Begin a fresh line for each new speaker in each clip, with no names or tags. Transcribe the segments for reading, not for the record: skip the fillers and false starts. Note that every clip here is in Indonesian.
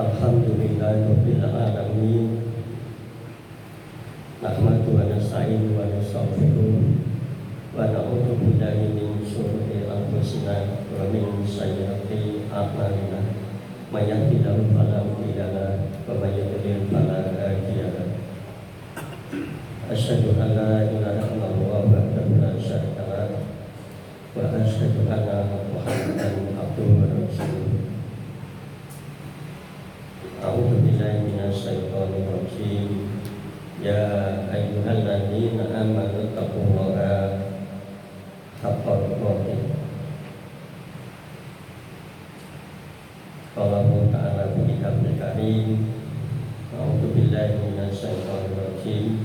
Alhamdulillahirabbil alamin. Nahmadu wa nasta'inuhu wa nastaghfiruh wa na'udzu billahi min shururi anfusina wa min sayyiati a'malina. May yahdihillahu fala mudilla lahu wa may yudlil fala hadiya lahu. Asyhadu an la ilaha illallah wahdahu la syarika lahu wa asyhadu anna Muhammadan abduhu wa rasuluh. A'udzu billahi minasyaitonir rajim. Ya ayyuhalladzina amanu taqullaha haqqa tuqatih. Qala Allah ta'ala fi kitabul karim. A'udzu billahi minasyaitonir rajim.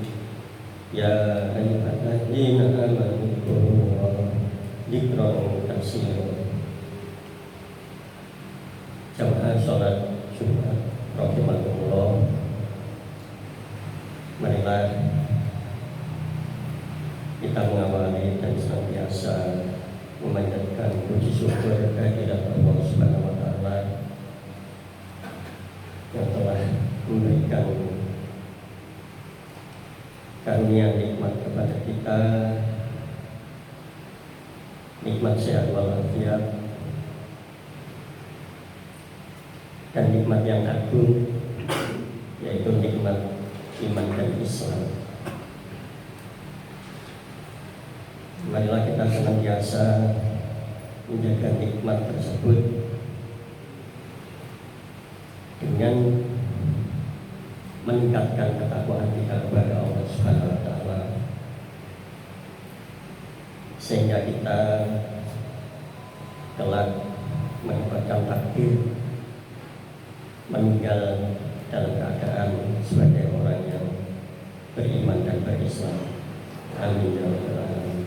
Ya ayyuhalladzina amanu taqullaha dzikran katsiran. Jamaah salat Jumat rahimahullah, marilah kita mengawali dan senantiasa memanjatkan puji syukur kehadirat Allah Subhanahu wa Ta'ala yang telah memberikan karunia nikmat kepada kita, nikmat sehat walafiat, dan nikmat yang agung, yaitu nikmat iman dan Islam. Marilah kita senantiasa menjaga nikmat tersebut dengan meningkatkan ketakwaan kita kepada Allah Subhanahu wa Ta'ala, sehingga kita kelak mendapatkan takdir meninggal dalam keadaan sebagai orang yang beriman dan berislam. Amin ya rabbal alamin.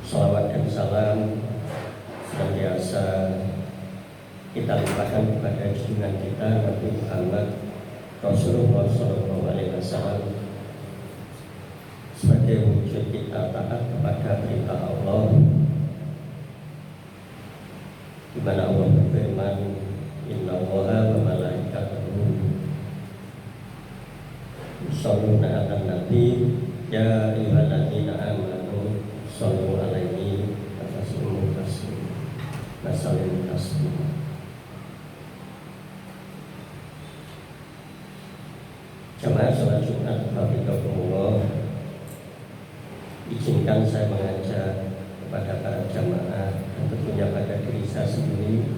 Salawat dan salam senantiasa kita limpahkan kepada junjungan kita Nabi Muhammad Rasulullah sallallahu alaihi wasallam sebagai wujud kita taat kepada perintah Allah, di mana Allah berfirman, Inna Allaha wa malaikatahu yusholluna 'alan nabi ya ayyuhalladzina amanu shollu 'alaihi wa sallimu taslima. Jamaah salat Jumat rahimakumullah, izinkan saya mengajak kepada para jamaah dan tentunya pada diri saya sendiri,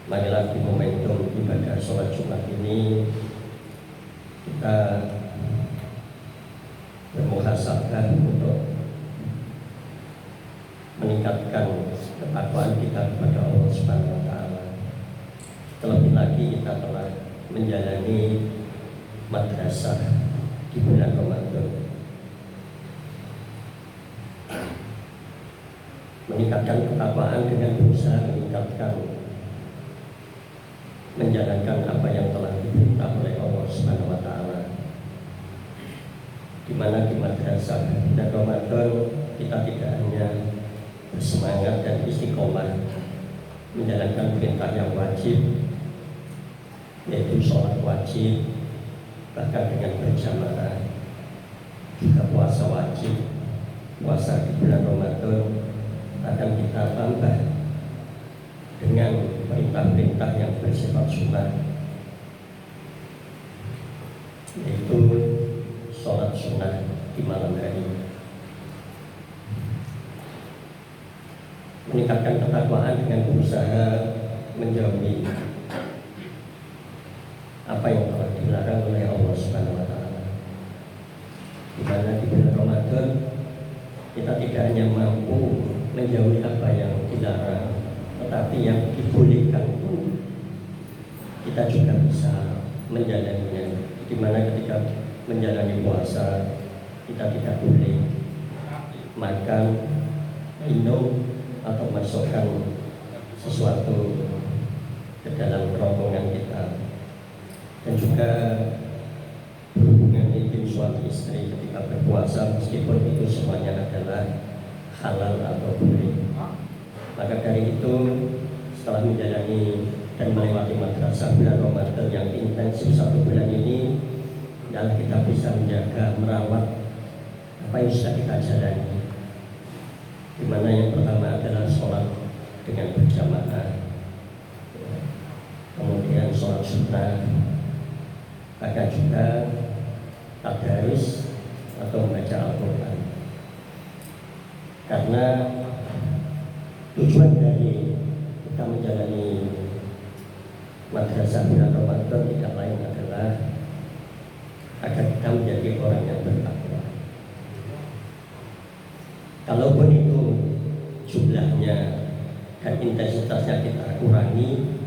marilah di momentum ibadah sholat Jumat ini kita bermuhasabah untuk meningkatkan ketakwaan kita kepada Allah Subhanahu wa Ta'ala. Terlebih lagi kita telah menjalani madrasah di bulan Ramadan. Meningkatkan ketakwaan dengan berusaha menjalankan apa yang telah diperintah oleh Allah Subhanahu wa Ta'ala, di mana di madrasah dan Ramadan kita tidak hanya bersemangat dan istiqomah menjalankan perintah yang wajib, yaitu sholat wajib, bahkan dengan berjamaah, juga puasa wajib. Puasa di bulan Ramadan akan kita tambah dengan perintah-perintah yang bersifat sunnah, yaitu sholat sunnah di malam hari. Meningkatkan ketakwaan dengan berusaha menjauhi apa yang telah dilarang oleh Allah Subhanahu wa Ta'ala, di mana di bulan Ramadan kita tidak hanya mampu menjauhi apa yang dilarang, tetapi yang dibolehkan pun kita juga bisa menjalaninya. Di mana ketika menjalani puasa kita tidak boleh makan, minum atau masukkan juga berhubungan intim suami istri ketika berpuasa, meskipun itu semuanya adalah halal atau boleh. Maka dari itu, setelah menjalani dan melewati madrasah bulan Ramadan yang intensif 1 bulan ini, adalah kita bisa menjaga, merawat apa yang sudah kita jalani. Di mana yang pertama adalah sholat dengan berjamaah, kemudian sholat sunnah, bahkan juga tadarus atau membaca Al-Quran. Karena tujuan dari kita menjalani madrasah bulan Ramadan tidak lain adalah agar kita menjadi orang yang bertakwa. Kalaupun itu jumlahnya dan intensitasnya kita kurangi,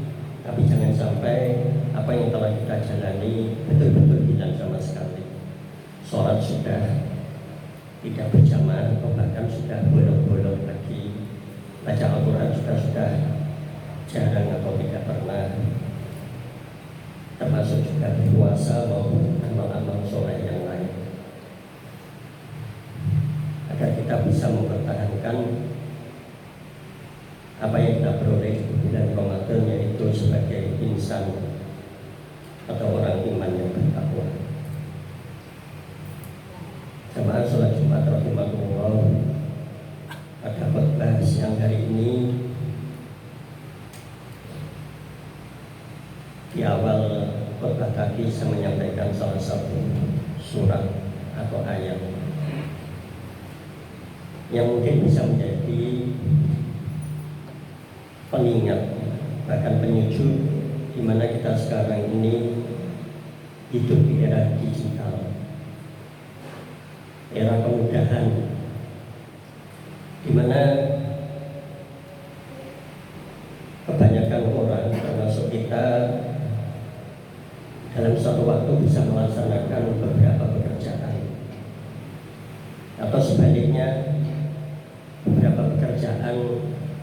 tapi jangan sampai apa yang telah kita jalani betul-betul hilang sama sekali. Sholat sudah tidak berjamaah atau bahkan sudah bolong-bolong lagi. Baca Al-Quran sudah jarang atau tidak pernah. Termasuk juga berpuasa maupun amal-amal soleh yang lain. Agar kita bisa mempertahankan apa yang kita peroleh di bulan Ramadan, yaitu sebagai insan atau orang iman yang bertakwa. Jamaah sholat Jumat rahimahullah, pada khutbah siang hari ini di awal khutbah tadi saya menyampaikan salah satu surat atau ayat yang mungkin bisa menjadi pengingat, bahkan penyujuk, di mana kita sekarang ini hidup di era digital, era kemudahan, di mana kebanyakan orang termasuk kita dalam suatu waktu bisa melaksanakan beberapa pekerjaan, atau sebaliknya beberapa pekerjaan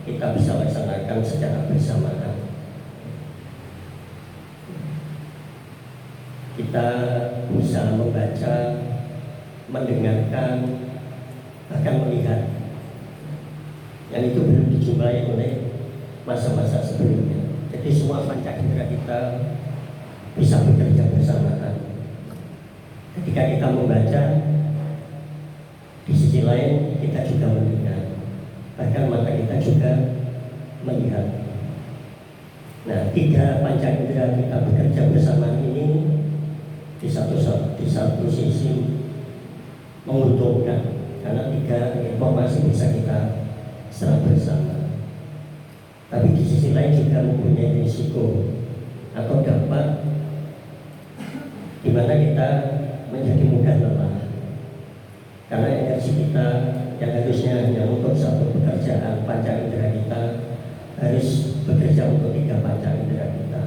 kita bisa laksanakan secara bersamaan. Kita bisa membaca, mendengarkan, bahkan melihat, yang itu belum dijumpai oleh masa-masa sebelumnya. Jadi semua panca indera kita bisa bekerja bersamaan. Ketika kita membaca, di sisi lain kita juga mendengar, bahkan mata kita juga melihat. Nah, 3 panca indera kita bekerja bersamaan ini di satu sisi menguntungkan, karena 3 informasi bisa kita serap bersama. Tapi di sisi lain juga mempunyai risiko atau dampak di mana kita menjadi mudah lelah, karena energi kita yang harusnya hanya untuk satu pekerjaan panca indera kita harus bekerja untuk 3 panca indera kita.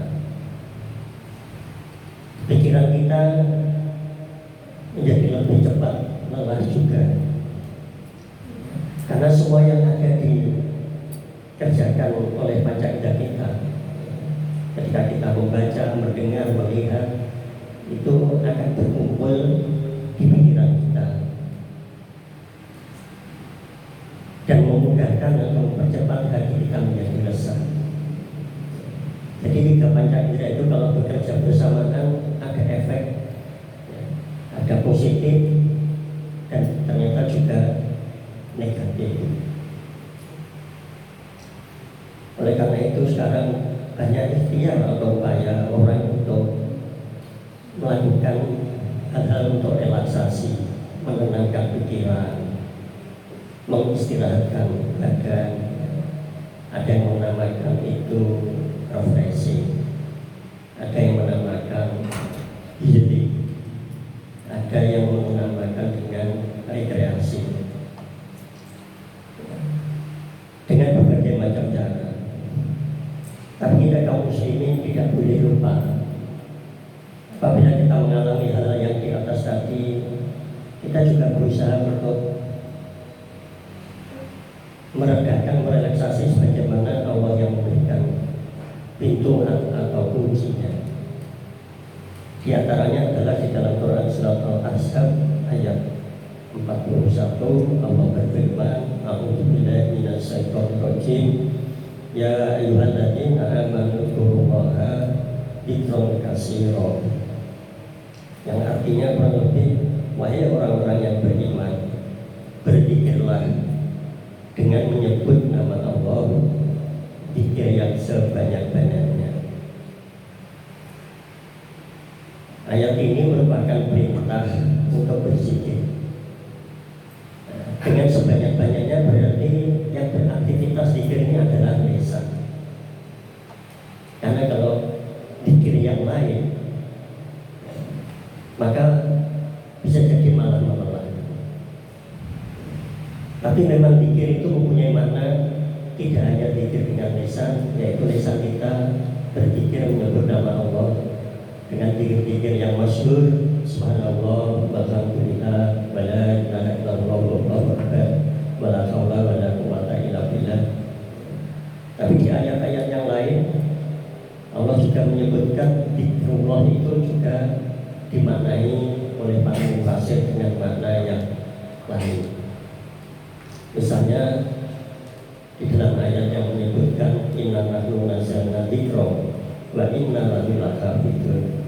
Pikiran kita menjadi lebih cepat lelah juga, karena semua yang ada dikerjakan oleh panca indera kita. Ketika kita membaca, mendengar, melihat, itu akan berkumpul di pikiran kita dan memudahkan atau mempercepat hati kita menjadi lesah. Jadi 3 panca indera itu kalau bekerja bersamaan ada efek, ada positif dan ternyata juga negatif. Oleh karena itu sekarang banyak ikhtiar atau upaya orang untuk melakukan hal-hal untuk relaksasi, menenangkan pikiran, mengistirahatkan badan. Ada yang menamakan itu refreshing, ada yang menamakan healing, ada yang menamakan dengan rekreasi, dengan berbagai macam cara. Tapi kita kaum muslimin tidak boleh lupa, apabila kita mengalami hal yang di atas tadi, kita juga berusaha untuk meredakan, merelaksasi sebagaimana Allah yang memberikan pintu atau kuncinya. Di antaranya adalah di dalam Quran surat Al-Ahzab ayat 41, Allah berfirman, A'udzubillahi minasyaitonir rajim, ya ayyuhalladzina amanu dzkurullaha dzikran katsira. Yang artinya kurang lebih, wahai orang-orang yang beriman, berzikirlah dengan menyebut nama Allah, zikir yang sebanyak-banyaknya. Ayat ini merupakan perintah untuk berzikir. Dengan sebanyak-banyaknya berarti yang beraktivitas zikir ini adalah lisan. Karena kalau zikir yang lain, maka bisa jadi malah memelah. Tapi memang zikir itu mempunyai makna tidak hanya zikir dengan lisan, yaitu lisan kita berzikir menyebut nama Allah dengan zikir-zikir yang masyhur, subhanallah, walhamdulillah, wala ilaha illallah, wallahu akbar, wala haula wala quwwata illa billah. Tapi di ayat-ayat yang lain Allah juga menyebutkan zikrullah itu juga dimaknai oleh para mufassir dengan makna yang lain. Misalnya di dalam ayat yang menyebutkan inna nahnu nazzalna dzikra wa inna lahu lahafidun.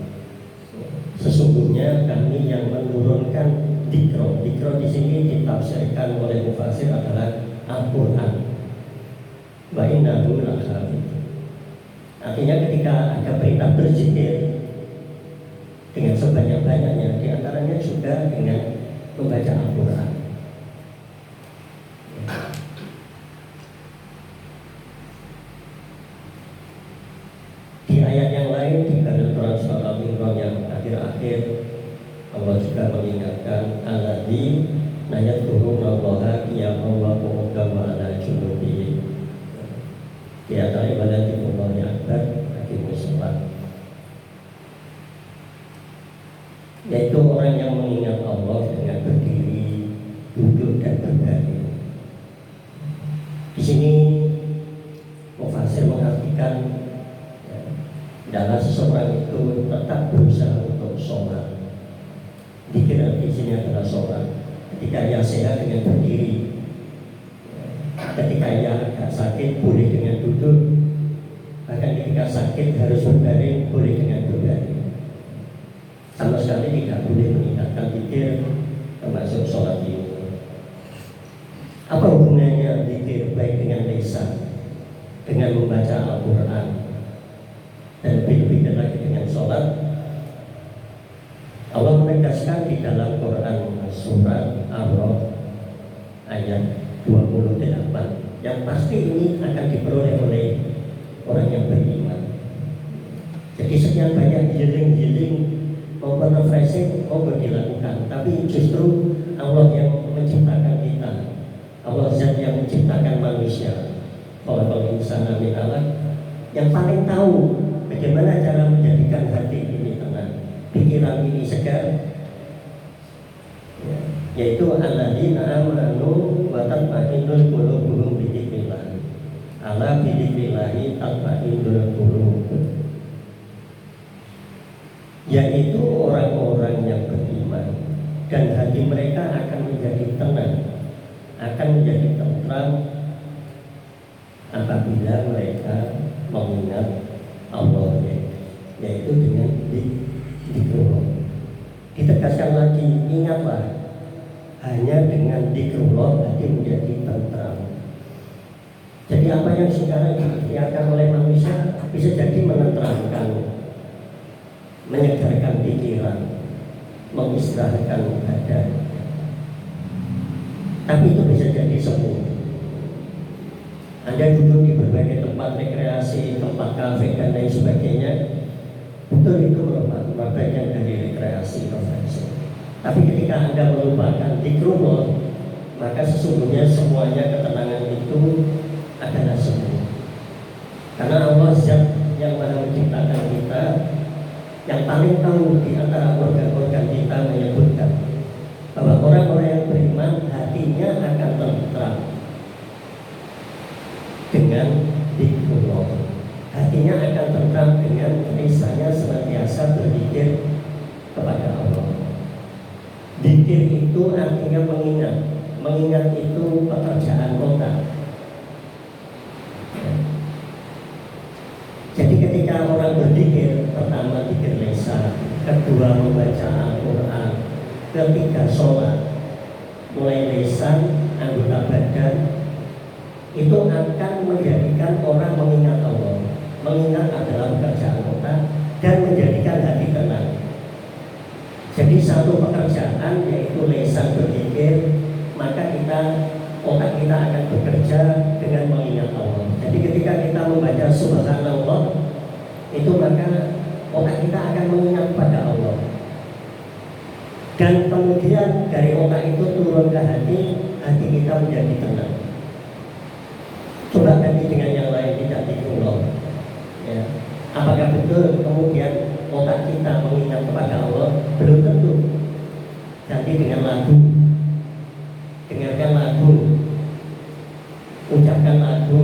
Sesungguhnya kami yang menurunkan dzikra. Dzikra di sini ditafsirkan oleh mufassir adalah Al-Qur'an. Wa inna lahu lahafidun. Artinya ketika ada perintah berzikir dengan sebanyak-banyaknya, di antaranya juga dengan membaca Al-Qur'an. Di ayat yang lain di dalam Quran surat Al-Imran yang akhir-akhir, Allah juga mengingatkan alladzi yadhkuruna qiyaman wa qu'udan wa 'ala junubihim. Di antara ibadat Allah yang akbar aqimus shalah, yaitu orang yang mengingat Allah dengan berdiri, duduk dan berbaring. Di sini mufassir mengartikan adalah seseorang itu tetap berusaha untuk sholat. Dikira di sini adalah sholat. Ketika ia sehat dengan berdiri, ketika ia agak sakit boleh dengan duduk, bahkan ketika sakit harus berbaring boleh dengan berbaring. Sama sekali tidak boleh meninggalkan zikir, termasuk sholat ini. Apa hubungannya zikir baik dengan lisan, dengan membaca Al-Quran, dan lebih-lebih lagi dengan sholat? Allah menegaskan di dalam Quran surat Ar-Ra'd ayat 28, yang pasti ini akan diperoleh oleh orang yang beriman. Jadi sekian banyak healing maupun refreshing maupun dilakukan, tapi justru Allah yang menciptakan kita, Allah zat yang menciptakan manusia, khalaqal insana min 'alaq, yang paling tahu bagaimana cara menjadikan hati ini tenang, pikiran ini segar, yaitu alladzina amanu wa tatma'innul qulubuhum bi dzikrillah. Ala bi dzikrillah tatma'innul qulub. Yaitu orang-orang yang beriman dan hati mereka akan menjadi tenang, akan menjadi tentram apabila mereka mengingat Allah, yaitu dengan dzikrullah. Ditegaskan lagi, ingatlah, hanya dengan dzikrullah hati menjadi tentram. Jadi apa yang sekarang diikhtiarkan oleh manusia bisa jadi menenteramkan, menyegarkan pikiran, mengistirahatkan badan. Tapi itu bisa jadi semu. Anda duduk di berbagai tempat rekreasi, tempat kafe dan lain sebagainya, betul itu merupakan bagian dari rekreasi konferensi. Tapi ketika Anda melupakan dzikrullah, maka sesungguhnya semuanya ketenangan itu adalah semu. Karena Allah zat yang Maha menciptakan kita, yang paling tahu di antara organ-organ kita, menyebutkan bahwa orang-orang yang beriman hatinya akan tentram dengan dzikrullah, hatinya akan tentram dengan lisannya senantiasa berzikir kepada Allah. Dzikir itu artinya mengingat. Mengingat itu pekerjaan otak. Jadi ketika orang berzikir, pertama dzikir lisan, kedua membaca Al-Quran, ketiga sholat, mulai lisan, anggota badan, itu akan menjadikan orang mengingat Allah. Mengingat adalah pekerjaan otak dan menjadikan hati tenang. Jadi satu pekerjaan yaitu lisan berzikir, maka otak kita akan bekerja dengan mengingat Allah. Jadi ketika kita membaca Subhanallah, itu maka otak kita akan mengingat pada Allah. Dan kemudian dari otak itu turun ke hati kita menjadi tenang. Coba ganti dengan yang lain, tidak diulang. Ya. Apakah betul kemudian otak kita mengingat kepada Allah? Belum tentu. Ganti dengan lagu. Dengarkan lagu, ucapkan lagu.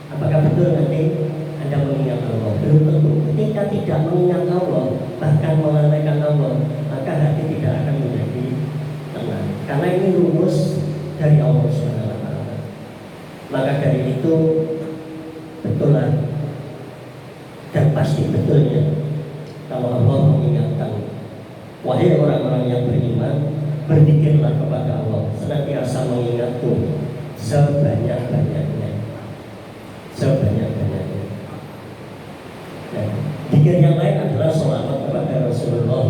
Apakah betul nanti Anda mengingat Allah? Belum tentu. Ketika tidak mengingat Allah, bahkan melalaikan Allah, maka hati tidak akan menjadi tenang. Karena ini rumus dari Allah SWT. Maka dari itu betullah dan pasti betulnya kalau Allah mengingatkan, wahai orang-orang yang beriman, berzikirlah kepada Allah, senantiasa mengingatku sebanyak-banyaknya. Sebanyak-banyaknya. Zikir yang lain adalah sholawat kepada Rasulullah.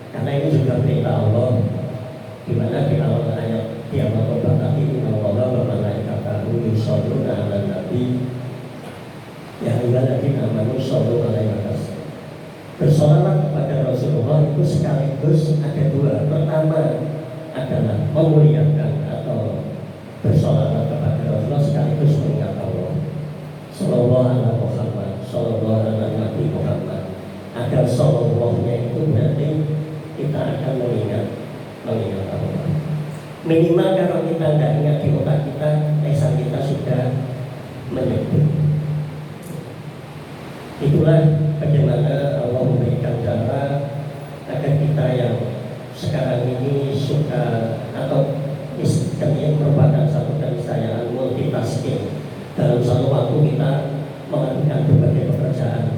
Karena ini juga perintah Allah, di mana di awal ayat Qiyamah berkata, innallaha wa malaikatahu yusholluna 'alan nabi ya ayyuhalladzina amanu shollu 'alaihi wa sallimu. Bersolawat kepada Rasulullah itu sekaligus ada dua. Pertama adalah memuliakan atau bersolawat kepada Rasulullah sekaligus mengingat Allah. Sallallahu alaihi Muhammad, sallallahu alaihi Nabi Muhammad. Agar salawatnya itu berarti kita akan mengingat Allah. Minimal kalau kita tidak ingat di otak kita, lisan kita sudah menyebut. Itulah bagaimana Allah memberikan cara agar kita yang sekarang ini suka atau istilahnya merupakan satu keniscayaan multitasking. Dalam satu waktu kita melakukan berbagai pekerjaan.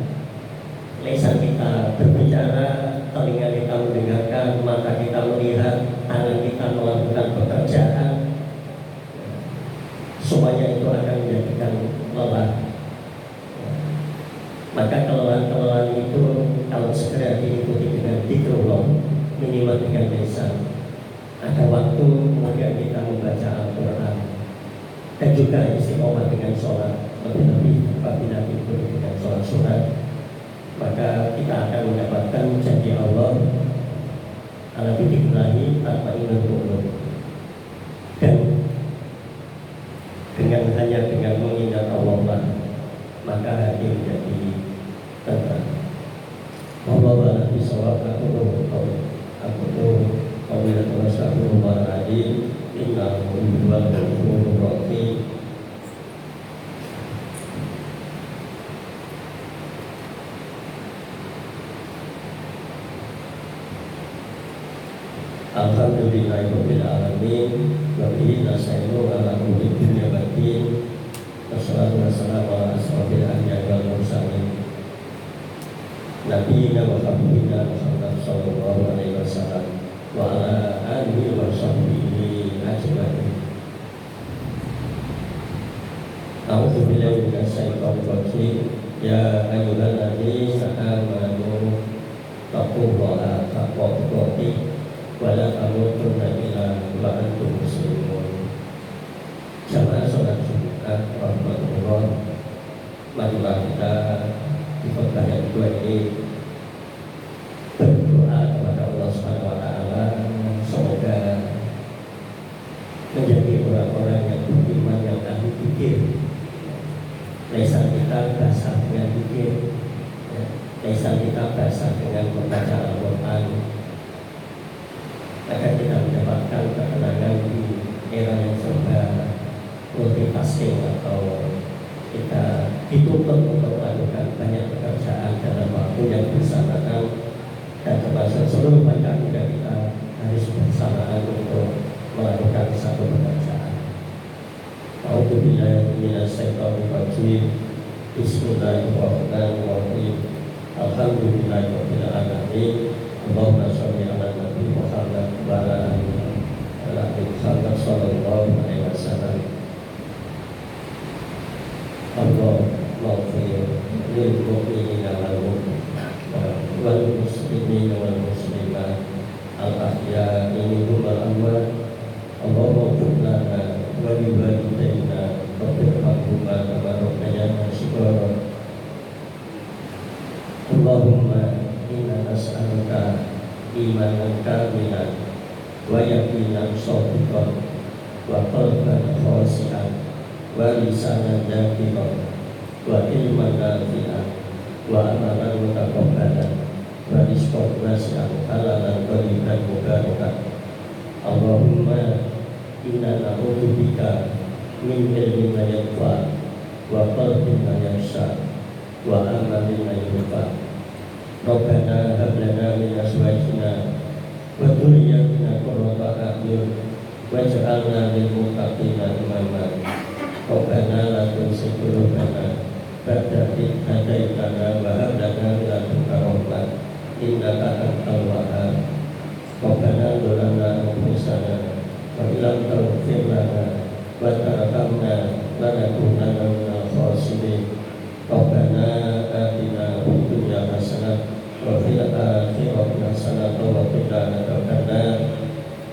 Lisan kita berbicara, telinga kita mendengarkan, mata kita melihat, tangan kita melakukan pekerjaan. Semuanya itu akan menjadikan lelah. Maka kelelahan-kelelahan itu kalau segera diikuti dengan dzikrullah, minimal dengan lisan. Ada waktu kemudian kita membaca Al-Quran dan juga istiqomah dengan sholat. Lebih-lebih apabila diikuti dengan sholat sunat, maka kita akan mendapatkan janji Allah ala dzikrillahi tatma'innul qulub. Dan dengan mengingat Allah lah, maka hati menjadi tenang. Allah Nabi Sallallahu Alaihi Wasallam aku qawlan astagfirullahaladzim innahu huwal ghafurur rahim. Alhamdulillahirabbil alamin wa bihi nasta'inu ala umuri dunya waddin. Wassalatu wassalamu ala asrofil anbiya'i wal mursalin nabiyina wa habibina Muhammad sallallahu alaihi wasallam wa ala alihi wa sahbihi ajma'in. A'udzu billahi minasy syaithanir rajim. Ya ayyuhalladzina amanu taqullaha haqqa tuqatih wa la tamutunna illa wa antum muslimun. Jamaah salat Jumat rahmatullah, marilah kita di khotbah yang kedua ini berdoa kepada Allah Subhanahu wa taala semoga menjadi orang-orang yang beriman, yang ahli zikir. Lisan kita basah dengan zikir, lisan kita basah dengan membaca Al-Quran, agar kita mendapatkan ketenangan di era yang serba multitasking atau kita dituntut untuk melakukan banyak pekerjaan dalam waktu yang bersamaan dan termasuk seluruh mereka juga kita harus bersamaan untuk melakukan satu pekerjaan. A'udzubillahi minasyaitonir rajim. Bismillahirrahmanirrahim. Alhamdulillahirabbil alamin. Allahumma shalli ala nabi Muhammad wa ala ali Muhammad sallallahu alaihi wasallam. Allahumma ighfir lil mu'minina wal muslimina wal muslimat al ahya'i minhum wal amwat. Allahumma ighfir lana wa li walidayna waghfirhuma kama rabbayana shighara. Allahumma inna nas'aluka imanan kamilan wa yaqinan shadiqan wa qalban khashi'an wa lisanan dzakiran wa ilman nafi'an wa amalan mutaqabbalan wa rizqan wasi'an halalan thayyiban mubarakan. Allahumma inna na'udzubika min ilmin la yanfa' wa qalbin la yakhsha wa amalin la yurfa. Rabbana hab lana min azwajina wa dhurriyyatina qurrata a'yun waj'alna lil muttaqina imama. Rabbana la tuzigh qulubana ba'da idh hadaitana wa hab lana min ladunka rahmah innaka antal wahhab. Rabbana zalamna anfusana wa illam taghfir lana wa tarhamna lanakunanna minal khasirin. Rabbana atina fid dunya hasanah wa fil akhirati hasanah wa qina adzabannar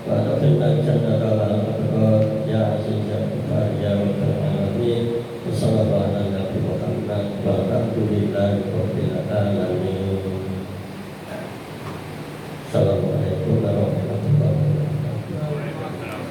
wa adkhilna jannata ma'al abrar ya aziz ya ghafar ya rabbal alamin. Sallallahu alaihi wa sallam. Walhamdulillahi